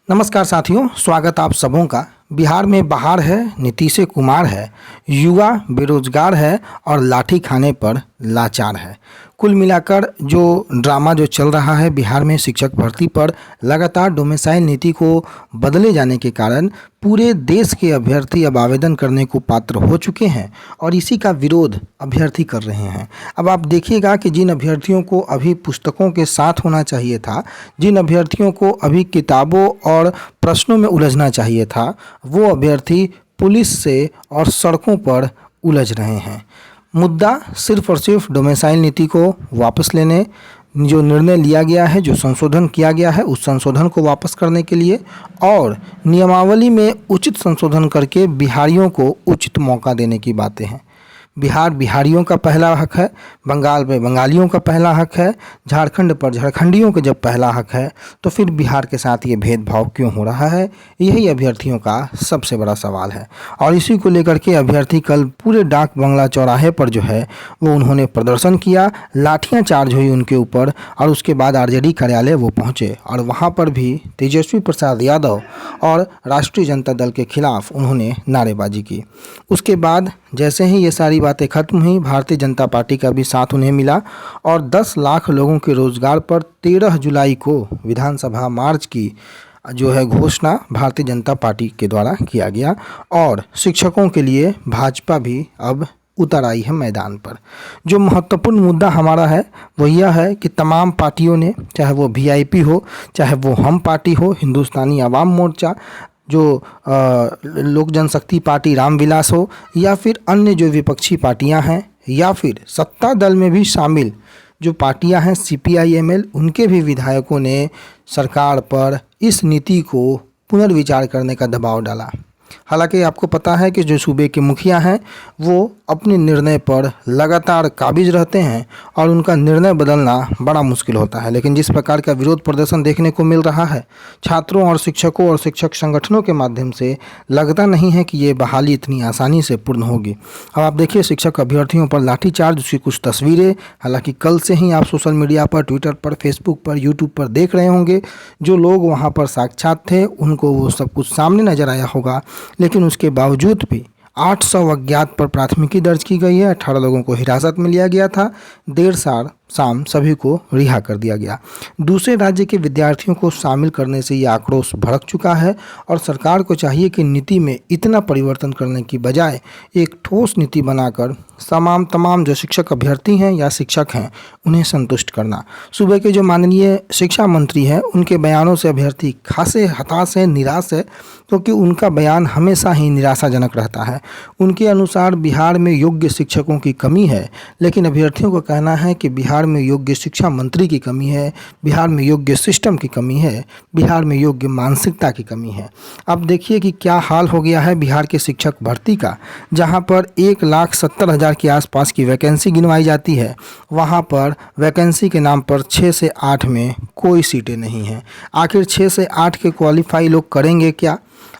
नमस्कार साथियों, स्वागत आप सबों का। बिहार में बहार है, नीतीश कुमार है, युवा बेरोजगार है और लाठी खाने पर लाचार है। कुल मिलाकर जो ड्रामा जो चल रहा है बिहार में शिक्षक भर्ती पर, लगातार डोमिसाइल नीति को बदले जाने के कारण पूरे देश के अभ्यर्थी अब आवेदन करने को पात्र हो चुके हैं और इसी का विरोध अभ्यर्थी कर रहे हैं। अब आप देखिएगा कि जिन अभ्यर्थियों को अभी पुस्तकों के साथ होना चाहिए था, जिन अभ्यर्थियों को अभी किताबों और प्रश्नों में उलझना चाहिए था, वो अभ्यर्थी पुलिस से और सड़कों पर उलझ रहे हैं। मुद्दा सिर्फ और सिर्फ डोमिसाइल नीति को वापस लेने, जो निर्णय लिया गया है, जो संशोधन किया गया है, उस संशोधन को वापस करने के लिए और नियमावली में उचित संशोधन करके बिहारियों को उचित मौका देने की बातें हैं। बिहार बिहारियों का पहला हक है, बंगाल में बंगालियों का पहला हक है, झारखंड पर झारखंडियों का जब पहला हक है तो फिर बिहार के साथ ये भेदभाव क्यों हो रहा है, यही अभ्यर्थियों का सबसे बड़ा सवाल है। और इसी को लेकर के अभ्यर्थी कल पूरे डाक बंगला चौराहे पर जो है वो उन्होंने प्रदर्शन किया, लाठियाँ चार्ज हुई उनके ऊपर और उसके बाद आरजेडी कार्यालय वो पहुँचे और वहाँ पर भी तेजस्वी प्रसाद यादव और राष्ट्रीय जनता दल के खिलाफ उन्होंने नारेबाजी की। उसके बाद जैसे ही ये सारी बातें खत्म हुई, भारतीय जनता पार्टी का भी साथ उन्हें मिला और 10 लाख लोगों के रोजगार पर 13 जुलाई को विधानसभा मार्च की जो है घोषणा भारतीय जनता पार्टी के द्वारा किया गया और शिक्षकों के लिए भाजपा भी अब उतर आई है मैदान पर। जो महत्वपूर्ण मुद्दा हमारा है वो यह है कि तमाम पार्टियों ने, चाहे वो वीआईपी हो, चाहे वो हम पार्टी हो, हिंदुस्तानी आवाम मोर्चा, जो लोक जनशक्ति पार्टी रामविलास हो, या फिर अन्य जो विपक्षी पार्टियां हैं, या फिर सत्ता दल में भी शामिल जो पार्टियां हैं सीपीआई-एमएल, उनके भी विधायकों ने सरकार पर इस नीति को पुनर्विचार करने का दबाव डाला। हालांकि आपको पता है कि जो सूबे के मुखिया हैं वो अपने निर्णय पर लगातार काबिज रहते हैं और उनका निर्णय बदलना बड़ा मुश्किल होता है। लेकिन जिस प्रकार का विरोध प्रदर्शन देखने को मिल रहा है छात्रों और शिक्षकों और शिक्षक संगठनों के माध्यम से, लगता नहीं है कि ये बहाली इतनी आसानी से पूर्ण होगी। अब आप देखिए शिक्षक अभ्यर्थियों पर लाठीचार्ज, उसकी कुछ तस्वीरें हालांकि कल से ही आप सोशल मीडिया पर, ट्विटर पर, फेसबुक पर, यूट्यूब पर देख रहे होंगे। जो लोग वहाँ पर साक्षात थे उनको वो सब कुछ सामने नजर आया होगा, लेकिन उसके बावजूद भी 800 अज्ञात पर प्राथमिकी दर्ज की गई है। 18 लोगों को हिरासत में लिया गया था। देर शाम सभी को रिहा कर दिया गया। दूसरे राज्य के विद्यार्थियों को शामिल करने से ये आक्रोश भड़क चुका है और सरकार को चाहिए कि नीति में इतना परिवर्तन करने की बजाय एक ठोस नीति बनाकर तमाम जो शिक्षक अभ्यर्थी हैं या शिक्षक हैं उन्हें संतुष्ट करना। सुबह के जो माननीय शिक्षा मंत्री हैं उनके बयानों से अभ्यर्थी खासे हताश है, निराश है, क्योंकि उनका बयान हमेशा ही निराशाजनक रहता है। उनके अनुसार बिहार में योग्य शिक्षकों की कमी है, लेकिन अभ्यर्थियों का कहना है कि बिहार में योग्य शिक्षा मंत्री की कमी है, बिहार में योग्य सिस्टम की कमी है, बिहार में योग्य मानसिकता की कमी है। अब देखिए कि क्या हाल हो गया है बिहार के शिक्षक भर्ती का, जहां पर 1,70,000 के आसपास की वैकेंसी गिनवाई जाती है, वहां पर वैकेंसी के नाम पर 6 से 8 में कोई सीटें नहीं हैं। आखिर 6 से 8 के क्वालिफाई लोग करेंगे क्या?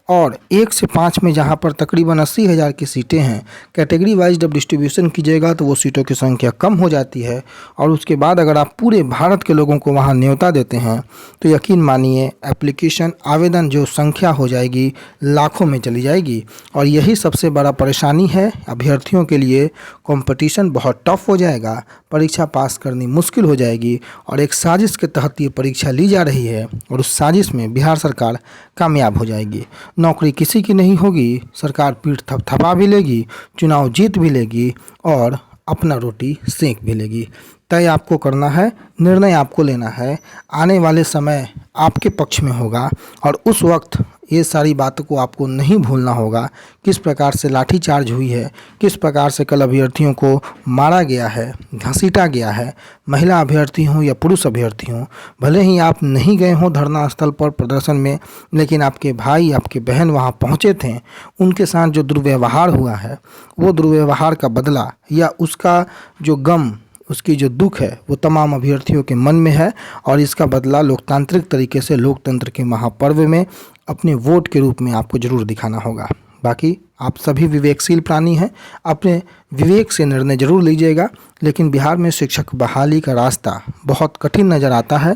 और 1 से 5 में जहां पर तकरीबन 80,000 की सीटें हैं, कैटेगरी वाइज जब डिस्ट्रीब्यूशन कीजिएगा तो वो सीटों की संख्या कम हो जाती है और उसके बाद अगर आप पूरे भारत के लोगों को वहां न्योता देते हैं तो यकीन मानिए एप्लीकेशन आवेदन जो संख्या हो जाएगी लाखों में चली जाएगी। और यही सबसे बड़ा परेशानी है अभ्यर्थियों के लिए। कंपटीशन बहुत टफ हो जाएगा, परीक्षा पास करनी मुश्किल हो जाएगी और एक साजिश के तहत ये परीक्षा ली जा रही है और उस साजिश में बिहार सरकार कामयाब हो जाएगी। नौकरी किसी की नहीं होगी, सरकार पीठ थपथपा भी लेगी, चुनाव जीत भी लेगी और अपना रोटी सेंक भी लेगी। तय आपको करना है, निर्णय आपको लेना है। आने वाले समय आपके पक्ष में होगा और उस वक्त ये सारी बातों को आपको नहीं भूलना होगा। किस प्रकार से लाठीचार्ज हुई है, किस प्रकार से कल अभ्यर्थियों को मारा गया है, घसीटा गया है, महिला अभ्यर्थी हों या पुरुष अभ्यर्थी हों। भले ही आप नहीं गए हों धरना स्थल पर प्रदर्शन में, लेकिन आपके भाई, आपके बहन वहाँ पहुँचे थे। उनके साथ जो दुर्व्यवहार हुआ है वो दुर्व्यवहार का बदला या उसका जो गम, उसकी जो दुख है वो तमाम अभ्यर्थियों के मन में है और इसका बदला लोकतांत्रिक तरीके से लोकतंत्र के महापर्व में अपने वोट के रूप में आपको ज़रूर दिखाना होगा। बाकी आप सभी विवेकशील प्राणी हैं, अपने विवेक से निर्णय जरूर लीजिएगा। लेकिन बिहार में शिक्षक बहाली का रास्ता बहुत कठिन नज़र आता है।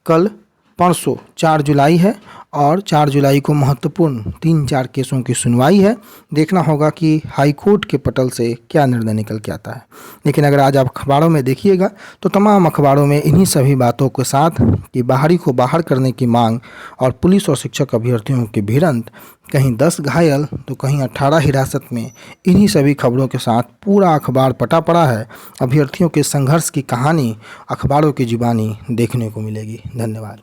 कल परसों 4 जुलाई है और 4 जुलाई को महत्वपूर्ण 3-4 केसों की सुनवाई है। देखना होगा कि हाई कोर्ट के पटल से क्या निर्णय निकल के आता है। लेकिन अगर आज आप अखबारों में देखिएगा तो तमाम अखबारों में इन्हीं सभी बातों के साथ कि बाहरी को बाहर करने की मांग और पुलिस और शिक्षक अभ्यर्थियों के भिड़ंत, कहीं 10 घायल तो कहीं 18 हिरासत में, इन्हीं सभी खबरों के साथ पूरा अखबार पटा पड़ा है। अभ्यर्थियों के संघर्ष की कहानी अखबारों की जुबानी देखने को मिलेगी। धन्यवाद।